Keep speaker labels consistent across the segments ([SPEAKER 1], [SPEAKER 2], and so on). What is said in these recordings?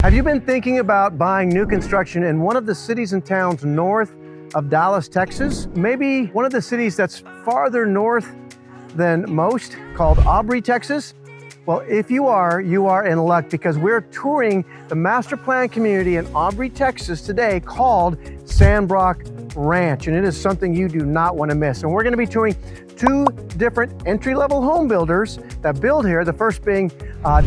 [SPEAKER 1] Have you been thinking about buying new construction in one of the cities and towns north of Dallas, Texas? Maybe one of the cities that's farther north than most, called Aubrey, Texas? Well, if you are in luck, because we're touring the master plan community in Aubrey, Texas today called Sandbrock Ranch, and it is something you do not want to miss. And we're going to be touring two different entry-level home builders that build here, the first being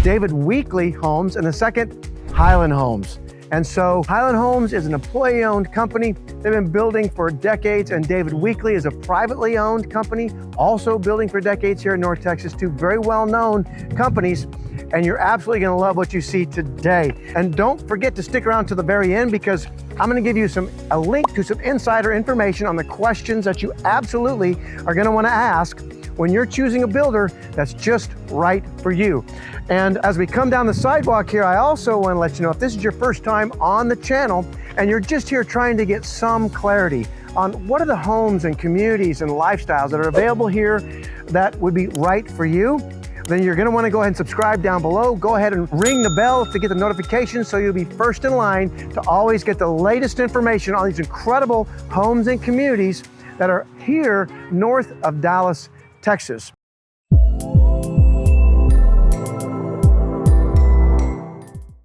[SPEAKER 1] David Weekley Homes, and the second, Highland Homes. And so Highland Homes is an employee-owned company. They've been building for decades, and David Weekley is a privately owned company, also building for decades here in North Texas, two very well-known companies. And you're absolutely gonna love what you see today. And don't forget to stick around to the very end, because I'm gonna give you a link to some insider information on the questions that you absolutely are gonna wanna ask when you're choosing a builder that's just right for you. And as we come down the sidewalk here, I also want to let you know, if this is your first time on the channel and you're just here trying to get some clarity on what are the homes and communities and lifestyles that are available here that would be right for you, then you're going to want to go ahead and subscribe down below. Go ahead and ring the bell to get the notifications so you'll be first in line to always get the latest information on these incredible homes and communities that are here north of Dallas, Texas.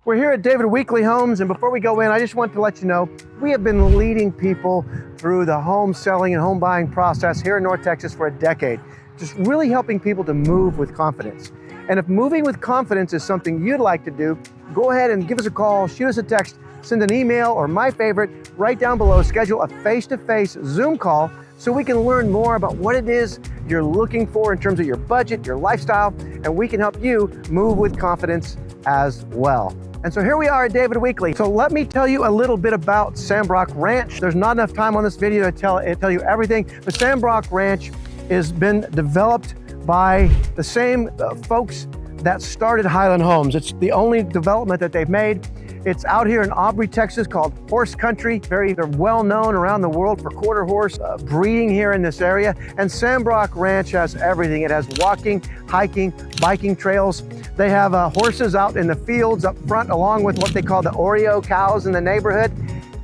[SPEAKER 1] We're here at David Weekley Homes, and before we go in, I just want to let you know, we have been leading people through the home selling and home buying process here in North Texas for a decade, just really helping people to move with confidence. And if moving with confidence is something you'd like to do, go ahead and give us a call, shoot us a text, send an email, or my favorite, right down below, schedule a face-to-face Zoom call so we can learn more about what it is you're looking for in terms of your budget, your lifestyle, and we can help you move with confidence as well. And so here we are at David Weekley. So let me tell you a little bit about Sandbrock Ranch. There's not enough time on this video to tell you everything. The Sandbrock Ranch has been developed by the same folks that started Highland Homes. It's the only development that they've made. It's out here in Aubrey, Texas, called horse country. They're well known around the world for quarter horse breeding here in this area. And Sandbrock Ranch has everything. It has walking, hiking, biking trails. They have horses out in the fields up front, along with what they call the Oreo cows in the neighborhood.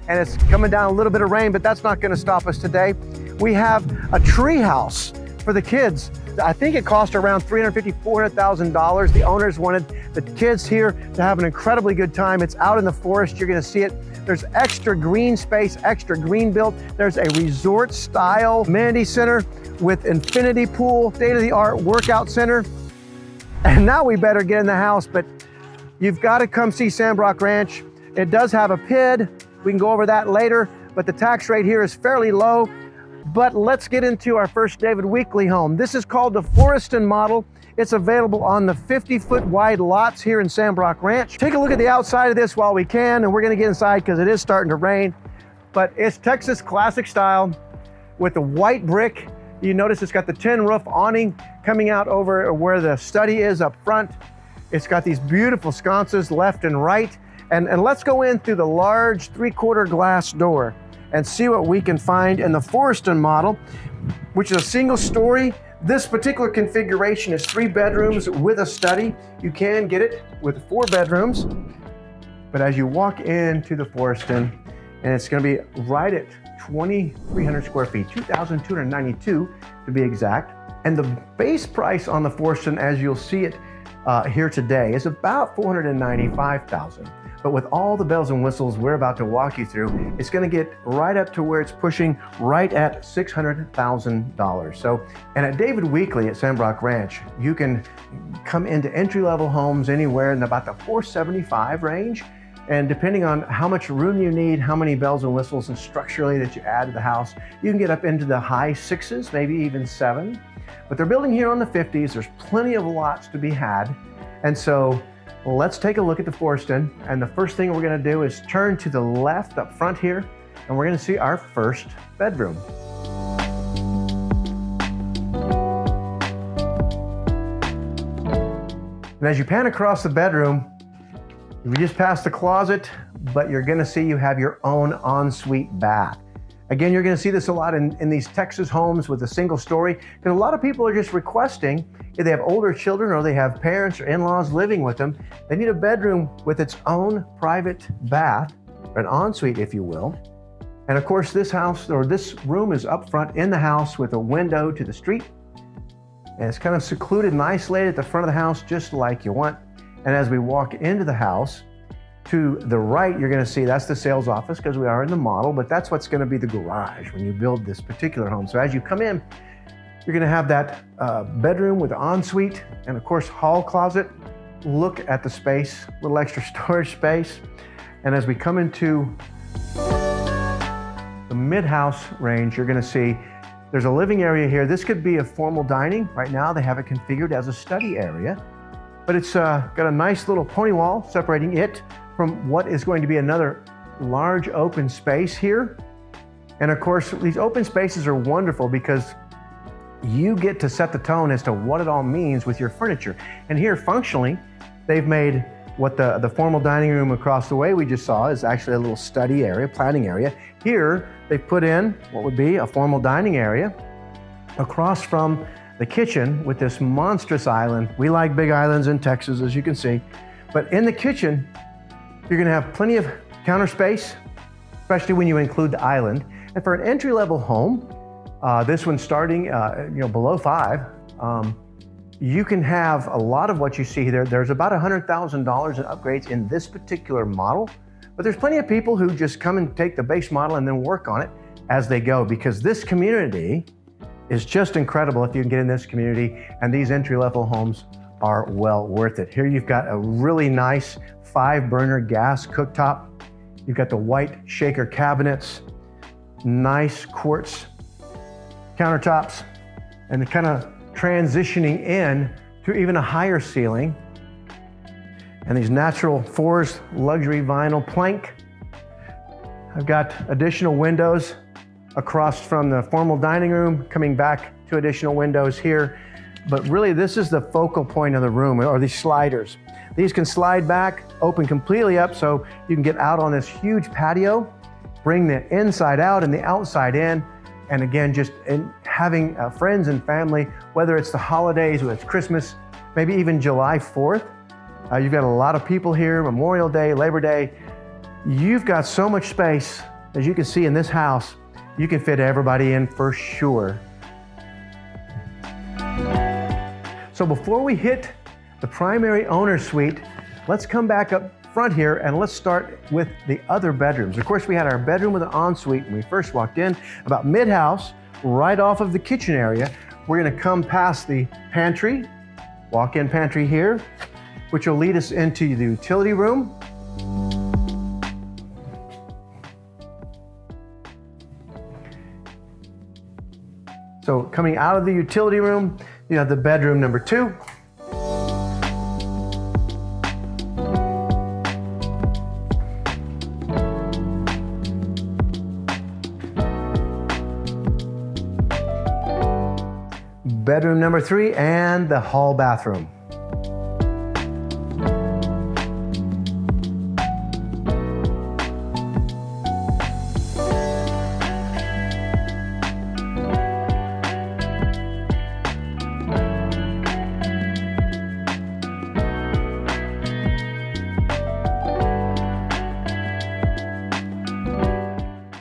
[SPEAKER 1] And it's coming down a little bit of rain, but that's not going to stop us today. We have a tree house for the kids. I think it cost around $350,000, $400,000. The owners wanted the kids here to have an incredibly good time. It's out in the forest. You're going to see it. There's extra green space, extra green built. There's a resort style amenity center with infinity pool, state-of-the-art workout center. And now we better get in the house, but you've got to come see Sandbrock Ranch. It does have a PID. We can go over that later, but the tax rate here is fairly low. But let's get into our first David Weekley home. This is called the Forreston model. It's available on the 50-foot wide lots here in Sandbrock Ranch. Take a look at the outside of this while we can, and we're gonna get inside because it is starting to rain. But it's Texas classic style with the white brick. You notice it's got the tin roof awning coming out over where the study is up front. It's got these beautiful sconces left and right. And let's go in through the large 3/4 glass door and see what we can find in the Forreston model, which is a single story. This particular configuration is 3 bedrooms with a study. You can get it with 4 bedrooms, but as you walk into the Forreston, and it's gonna be right at 2,300 square feet, 2,292 to be exact. And the base price on the Forreston, as you'll see it here today, is about $495,000. But with all the bells and whistles we're about to walk you through, it's gonna get right up to where it's pushing right at $600,000. So, and at David Weekley at Sandbrock Ranch, you can come into entry-level homes anywhere in about the $475,000 range. And depending on how much room you need, how many bells and whistles and structurally that you add to the house, you can get up into the high 6s, maybe even 7. But they're building here on the 50s. There's plenty of lots to be had. And so, let's take a look at the Forreston, and the first thing we're going to do is turn to the left up front here, and we're going to see our first bedroom. And as you pan across the bedroom, you just passed the closet, but you're going to see you have your own ensuite bath. Again, you're going to see this a lot in these Texas homes with a single story, because a lot of people are just requesting, if they have older children or they have parents or in-laws living with them, they need a bedroom with its own private bath, or an ensuite, if you will. And of course, this house, or this room, is up front in the house with a window to the street. And it's kind of secluded and isolated at the front of the house, just like you want. And as we walk into the house, to the right, you're going to see that's the sales office, because we are in the model, but that's what's going to be the garage when you build this particular home. So as you come in, you're going to have that bedroom with an ensuite and of course hall closet. Look at the space, a little extra storage space. And as we come into the mid-house range, you're going to see there's a living area here. This could be a formal dining. Right now they have it configured as a study area, but it's got a nice little pony wall separating it from what is going to be another large open space here. And of course, these open spaces are wonderful because you get to set the tone as to what it all means with your furniture. And here, functionally, they've made what the formal dining room across the way we just saw is actually a little study area, planning area. Here, they've put in what would be a formal dining area across from the kitchen with this monstrous island. We like big islands in Texas, as you can see. But in the kitchen, you're going to have plenty of counter space, especially when you include the island. And for an entry-level home, this one starting below $5, you can have a lot of what you see there. There's about $100,000 in upgrades in this particular model, but there's plenty of people who just come and take the base model and then work on it as they go, because this community is just incredible if you can get in this community, and these entry-level homes are well worth it. Here you've got a really nice 5-burner gas cooktop. You've got the white shaker cabinets, nice quartz countertops, and kind of transitioning in to even a higher ceiling. And these natural forest luxury vinyl plank. I've got additional windows across from the formal dining room, coming back to additional windows here. But really, this is the focal point of the room, or these sliders. These can slide back, open completely up, so you can get out on this huge patio, bring the inside out and the outside in. And again, just having friends and family, whether it's the holidays, whether it's Christmas, maybe even July 4th. You've got a lot of people here, Memorial Day, Labor Day. You've got so much space, as you can see in this house, you can fit everybody in for sure. So before we hit the primary owner suite, let's come back up front here and let's start with the other bedrooms. Of course, we had our bedroom with an ensuite when we first walked in, about mid-house, right off of the kitchen area. We're gonna come past the pantry, walk-in pantry here, which will lead us into the utility room. So coming out of the utility room, you have the bedroom number 2. Bedroom number 3 and the hall bathroom.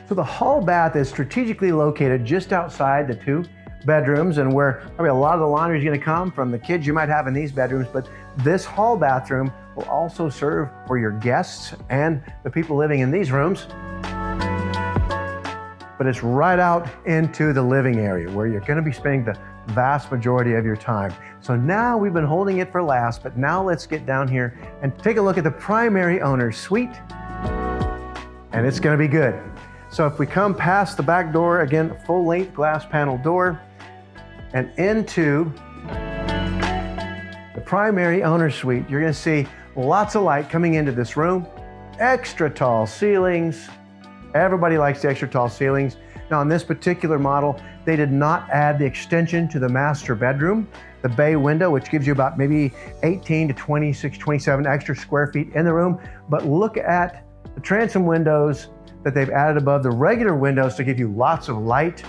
[SPEAKER 1] So the hall bath is strategically located just outside the 2 bedrooms, and where probably a lot of the laundry is going to come from the kids you might have in these bedrooms. But this hall bathroom will also serve for your guests and the people living in these rooms. But it's right out into the living area where you're going to be spending the vast majority of your time. So now we've been holding it for last, but now let's get down here and take a look at the primary owner's suite, and it's going to be good. So if we come past the back door, again, full-length glass panel door, and into the primary owner's suite, you're going to see lots of light coming into this room, extra tall ceilings. Everybody likes the extra tall ceilings. Now, on this particular model, they did not add the extension to the master bedroom, the bay window, which gives you about maybe 18 to 26, 27 extra square feet in the room. But look at the transom windows that they've added above the regular windows to give you lots of light.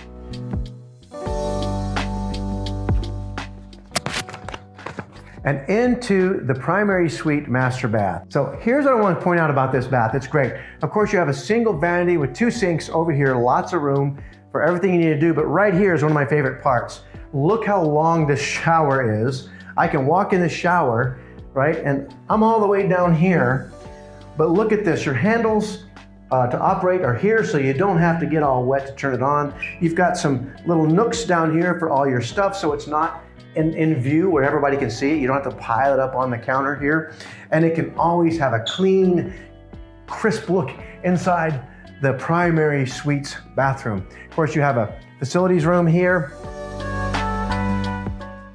[SPEAKER 1] And into the primary suite master bath. So here's what I want to point out about this bath. It's great. Of course, you have a single vanity with 2 sinks over here, lots of room for everything you need to do. But right here is one of my favorite parts. Look how long this shower is. I can walk in the shower, right? And I'm all the way down here. But look at this, your handles to operate are here, so you don't have to get all wet to turn it on. You've got some little nooks down here for all your stuff, so it's not in view where everybody can see it. You don't have to pile it up on the counter here. And it can always have a clean, crisp look inside the primary suite's bathroom. Of course, you have a facilities room here,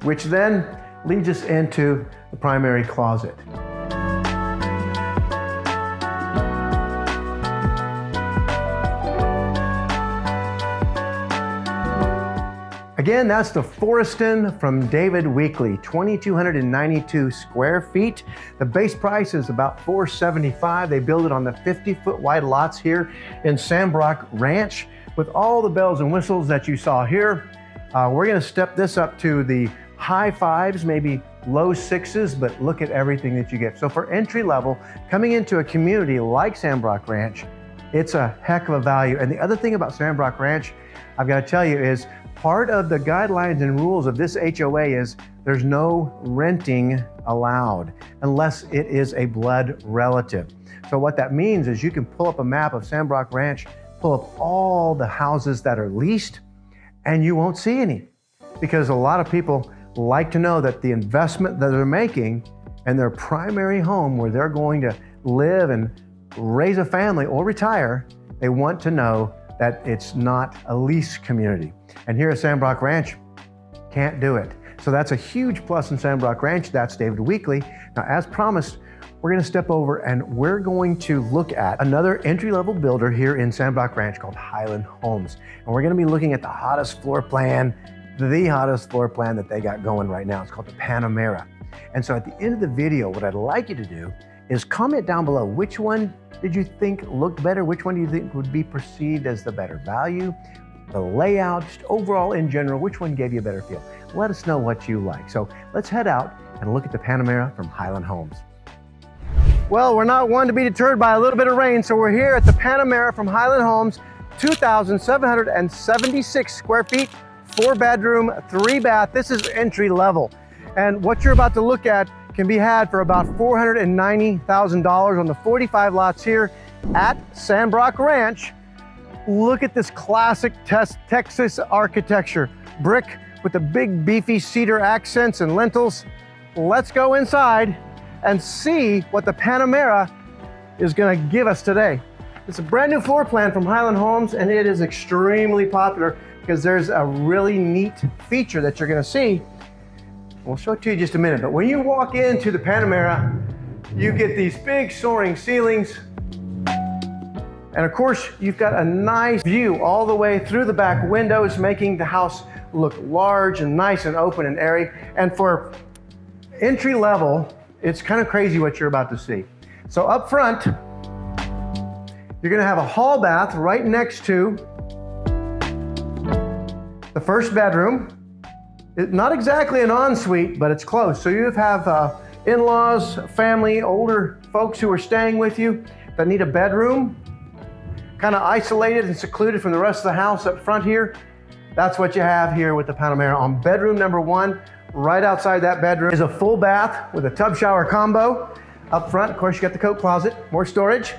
[SPEAKER 1] which then leads us into the primary closet. Again, that's the Forreston from David Weekley, 2,292 square feet. The base price is about $475. They build it on the 50-foot wide lots here in Sandbrock Ranch with all the bells and whistles that you saw here. We're gonna step this up to the high 5s, maybe low 6s, but look at everything that you get. So for entry level, coming into a community like Sandbrock Ranch, it's a heck of a value. And the other thing about Sandbrock Ranch, I've got to tell you, is part of the guidelines and rules of this HOA is there's no renting allowed unless it is a blood relative. So what that means is you can pull up a map of Sandbrock Ranch, pull up all the houses that are leased, and you won't see any. Because a lot of people like to know that the investment that they're making in their primary home where they're going to live and raise a family or retire, they want to know that it's not a lease community. And here at Sandbrock Ranch, can't do it. So that's a huge plus in Sandbrock Ranch. That's David Weekley. Now, as promised, we're gonna step over and we're going to look at another entry-level builder here in Sandbrock Ranch called Highland Homes. And we're gonna be looking at the hottest floor plan that they got going right now. It's called the Panamera. And so at the end of the video, what I'd like you to do is comment down below, which one did you think looked better? Which one do you think would be perceived as the better value? The layout, just overall in general, which one gave you a better feel? Let us know what you like. So let's head out and look at the Panamera from Highland Homes. Well, we're not one to be deterred by a little bit of rain, so we're here at the Panamera from Highland Homes, 2,776 square feet, 4-bedroom, 3-bath. This is entry level. And what you're about to look at can be had for about $490,000 on the 45 lots here at Sandbrock Ranch. Look at this classic Texas architecture. Brick with the big beefy cedar accents and lintels. Let's go inside and see what the Panamera is gonna give us today. It's a brand new floor plan from Highland Homes, and it is extremely popular because there's a really neat feature that you're gonna see. We'll show it to you in just a minute, but when you walk into the Panamera, you get these big soaring ceilings. And of course, you've got a nice view all the way through the back windows, making the house look large and nice and open and airy. And for entry level, it's kind of crazy what you're about to see. So up front, you're gonna have a hall bath right next to the first bedroom. Not exactly an ensuite, but it's close. So you have in-laws, family, older folks who are staying with you that need a bedroom, kind of isolated and secluded from the rest of the house up front here. That's what you have here with the Panamera. On bedroom number 1, right outside that bedroom is a full bath with a tub shower combo. Up front, of course, you got the coat closet, more storage.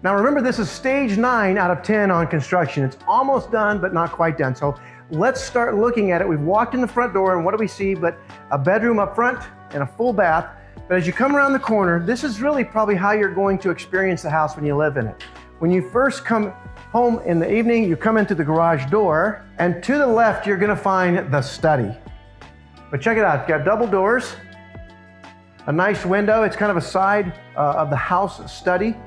[SPEAKER 1] Now remember, this is stage 9 out of 10 on construction. It's almost done, but not quite done. So let's start looking at it. We've walked in the front door, and what do we see but a bedroom up front and a full bath. But as you come around the corner, this is really probably how you're going to experience the house when you live in it. When you first come home in the evening, you come into the garage door, and to the left, you're gonna find the study. But check it out, it's got double doors, a nice window. It's kind of a side of the house study.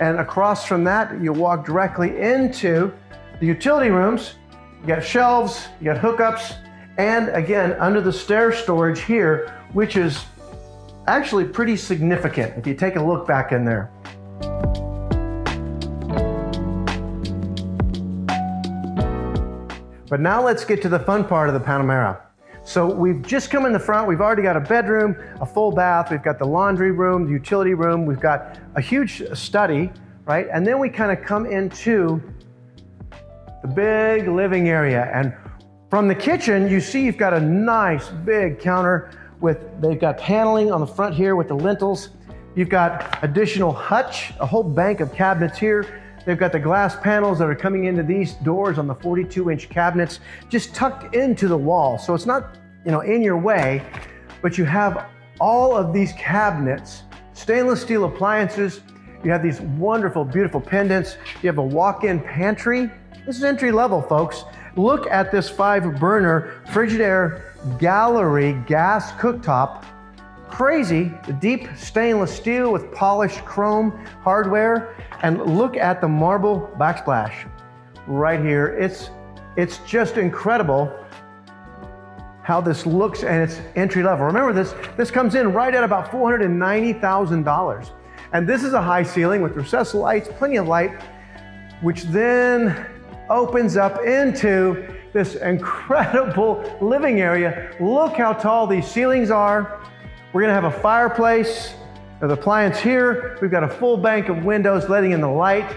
[SPEAKER 1] And across from that, you walk directly into the utility rooms. You got shelves, you got hookups, And again, under the stair storage here, which is actually pretty significant if you take a look back in there. But now let's get to the fun part of the Panamera. So we've just come in the front, we've already got a bedroom, a full bath, we've got the laundry room, the utility room, we've got a huge study, right? And then we kind of come into the big living area. And from the kitchen, you see you've got a nice big counter they've got paneling on the front here with the lintels. You've got additional hutch, a whole bank of cabinets here. They've got the glass panels that are coming into these doors on the 42-inch cabinets, just tucked into the wall. So it's not, in your way, but you have all of these cabinets, stainless steel appliances. You have these wonderful, beautiful pendants. You have a walk-in pantry. This is entry level, folks. Look at this 5-burner Frigidaire gallery gas cooktop. Crazy, the deep stainless steel with polished chrome hardware. And look at the marble backsplash right here. It's just incredible how this looks, and it's entry level. Remember, this comes in right at about $490,000. And this is a high ceiling with recessed lights, plenty of light, which then opens up into this incredible living area. Look how tall these ceilings are. We're gonna have a fireplace, the appliance here. We've got a full bank of windows letting in the light.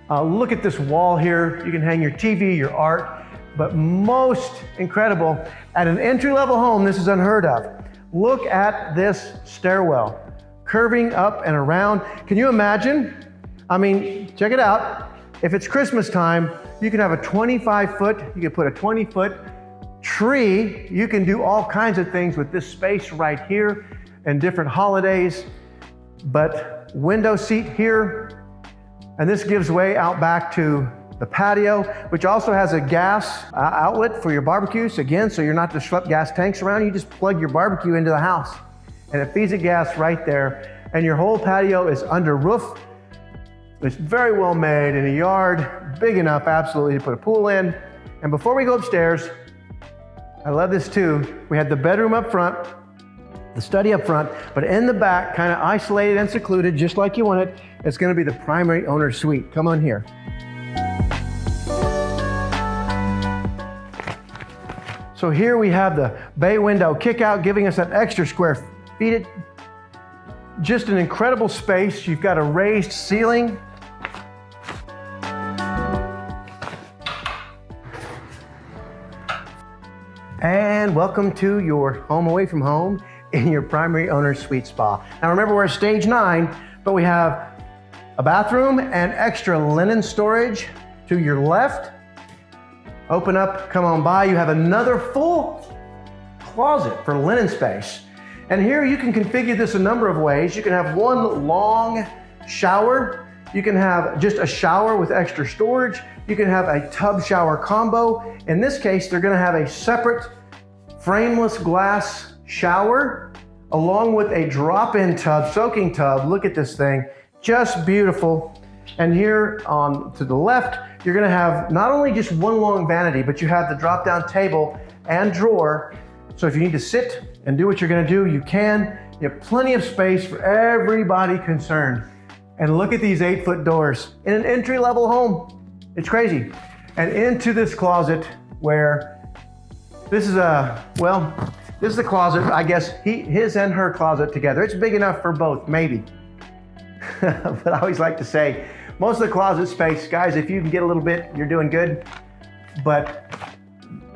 [SPEAKER 1] Look at this wall here. You can hang your TV, your art, but most incredible, at an entry-level home, this is unheard of. Look at this stairwell, curving up and around. Can you imagine? I mean, check it out. If it's Christmas time, you can have a 25-foot, you can put a 20-foot tree. You can do all kinds of things with this space right here and different holidays. But window seat here, and this gives way out back to the patio, which also has a gas outlet for your barbecues. Again, so you're not to schlep gas tanks around, you just plug your barbecue into the house and it feeds it gas right there. And your whole patio is under roof. It's very well made in a yard, big enough absolutely to put a pool in. And before we go upstairs, I love this too. We had the bedroom up front, the study up front, but in the back, kind of isolated and secluded, just like you want it, it's gonna be the primary owner suite. Come on here. So here we have the bay window kick out, giving us that extra square feet. Just an incredible space. You've got a raised ceiling. And welcome to your home away from home in your primary owner suite spa. Now remember, we're at stage 9, but we have a bathroom and extra linen storage to your left. Open up, come on by. You have another full closet for linen space. And here you can configure this a number of ways. You can have one long shower. You can have just a shower with extra storage. You can have a tub shower combo. In this case, they're gonna have a separate frameless glass shower along with a drop-in tub, soaking tub. Look at this thing, just beautiful. And here on to the left, you're gonna have not only just one long vanity, but you have the drop-down table and drawer. So if you need to sit and do what you're gonna do, you can. You have plenty of space for everybody concerned. And look at these 8-foot doors in an entry-level home. It's crazy. And into this closet where this is this is the closet, I guess his and her closet together. It's big enough for both, maybe. But I always like to say, most of the closet space, guys, if you can get a little bit, you're doing good. But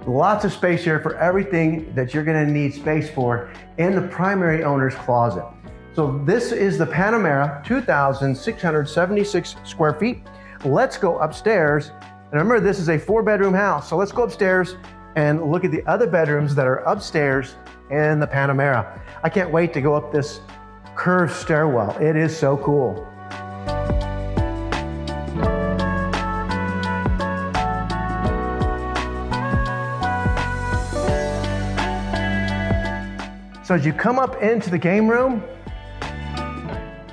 [SPEAKER 1] lots of space here for everything that you're gonna need space for in the primary owner's closet. So this is the Panamera, 2,676 square feet. Let's go upstairs. And remember, this is a 4-bedroom house. So let's go upstairs and look at the other bedrooms that are upstairs in the Panamera. I can't wait to go up this curved stairwell. It is so cool. So as you come up into the game room,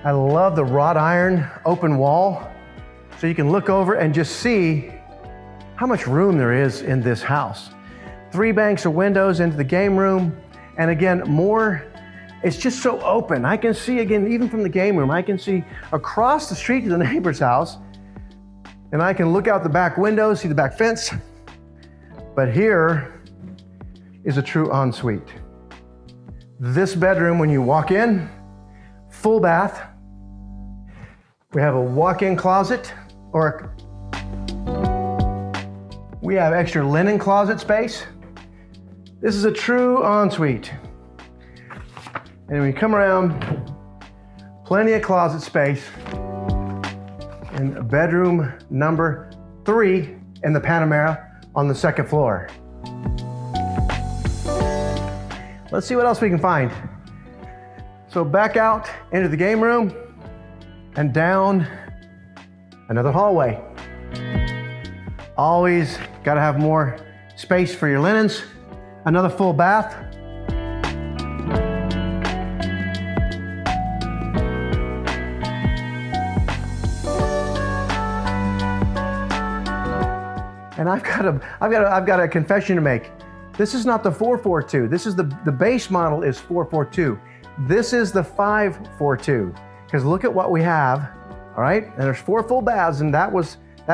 [SPEAKER 1] I love the wrought iron open wall. So you can look over and just see how much room there is in this house. 3 banks of windows into the game room. And again, it's just so open. I can see, again, even from the game room, I can see across the street to the neighbor's house, and I can look out the back window, see the back fence. But here is a true ensuite. This bedroom, when you walk in, full bath. We have a walk-in closet, we have extra linen closet space. This is a true ensuite. And when you come around, plenty of closet space. And bedroom number 3 in the Panamera on the 2nd floor. Let's see what else we can find. So back out into the game room and down another hallway. Always gotta have more space for your linens. Another full bath. And I've got a confession to make. This is not the 442. This is the base model is 442. This is the 542. Because look at what we have, all right? And there's 4 full baths, and that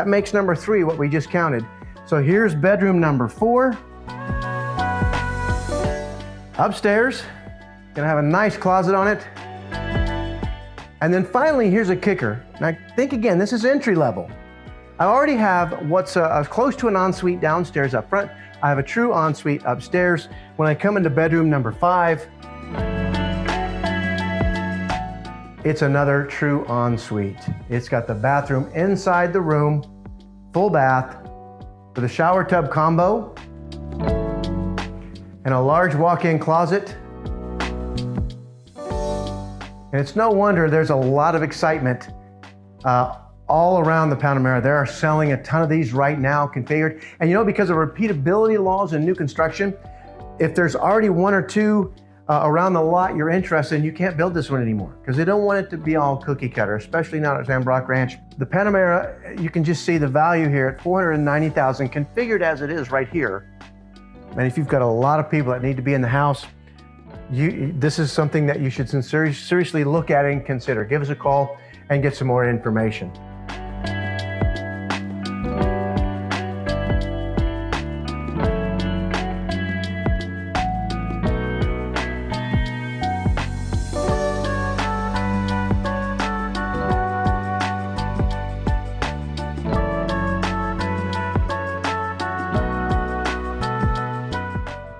[SPEAKER 1] makes number 3, what we just counted. So here's bedroom number 4. Upstairs, gonna have a nice closet on it. And then finally, here's a kicker. And I think again, this is entry level. I already have what's close to an ensuite downstairs up front. I have a true ensuite upstairs. When I come into bedroom number 5, it's another true ensuite. It's got the bathroom inside the room, full bath, with a shower tub combo, and a large walk-in closet. And it's no wonder there's a lot of excitement all around the Panamera. They are selling a ton of these right now, configured. And you know, because of repeatability laws in new construction, if there's already 1 or 2 around the lot you're interested in, you can't build this one anymore because they don't want it to be all cookie cutter, especially not at Sandbrock Ranch. The Panamera, you can just see the value here at $490,000, configured as it is right here. And if you've got a lot of people that need to be in the house, this is something that you should seriously look at and consider. Give us a call and get some more information.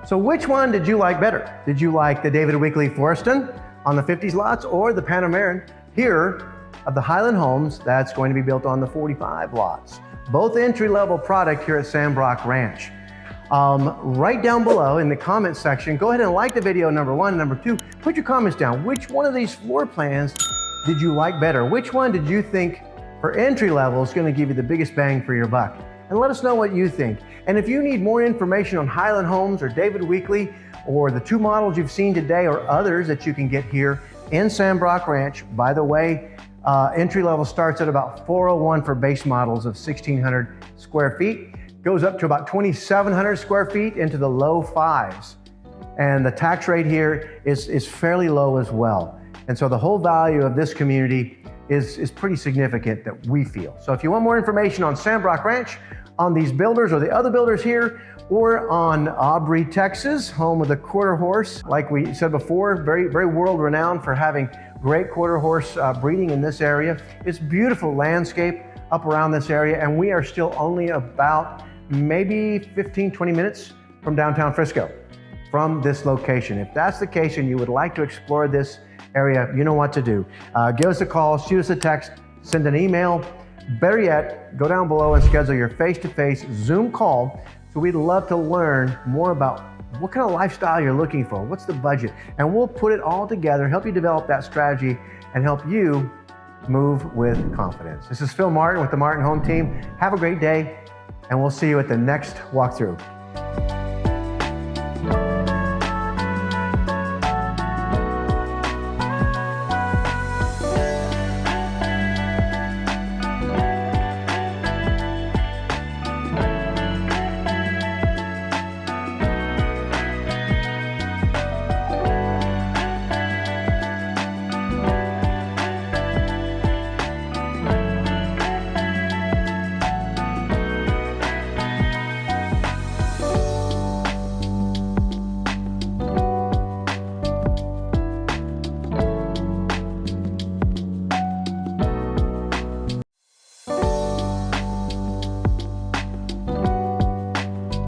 [SPEAKER 1] So which one did you like better? Did you like the David Weekley Forreston on the 50s lots, or the Panamera here of the Highland homes that's going to be built on the 45 lots? Both entry-level product here at Sandbrock Ranch. Right down below in the comments section, go ahead and like the video, number 1. Number 2, put your comments down. Which one of these floor plans did you like better? Which one did you think for entry level is going to give you the biggest bang for your buck? And let us know what you think. And if you need more information on Highland Homes or David Weekley, or the 2 models you've seen today or others that you can get here in Sandbrock Ranch, by the way, entry level starts at about $401 for base models of 1,600 square feet, goes up to about 2,700 square feet into the low 5s. And the tax rate here is fairly low as well. And so the whole value of this community is pretty significant, that we feel. So if you want more information on Sandbrock Ranch, on these builders or the other builders here, or on Aubrey, Texas, home of the quarter horse, like we said before, very, very world renowned for having great quarter horse breeding in this area. It's beautiful landscape up around this area, and we are still only about maybe 15, 20 minutes from downtown Frisco from this location. If that's the case and you would like to explore this area, you know what to do. Give us a call, shoot us a text, send an email. Better yet, go down below and schedule your face-to-face Zoom call. So we'd love to learn more about what kind of lifestyle you're looking for, what's the budget, and we'll put it all together, help you develop that strategy, and help you move with confidence. This is Phil Martin with the Martin Home Team. Have a great day, and we'll see you at the next walkthrough.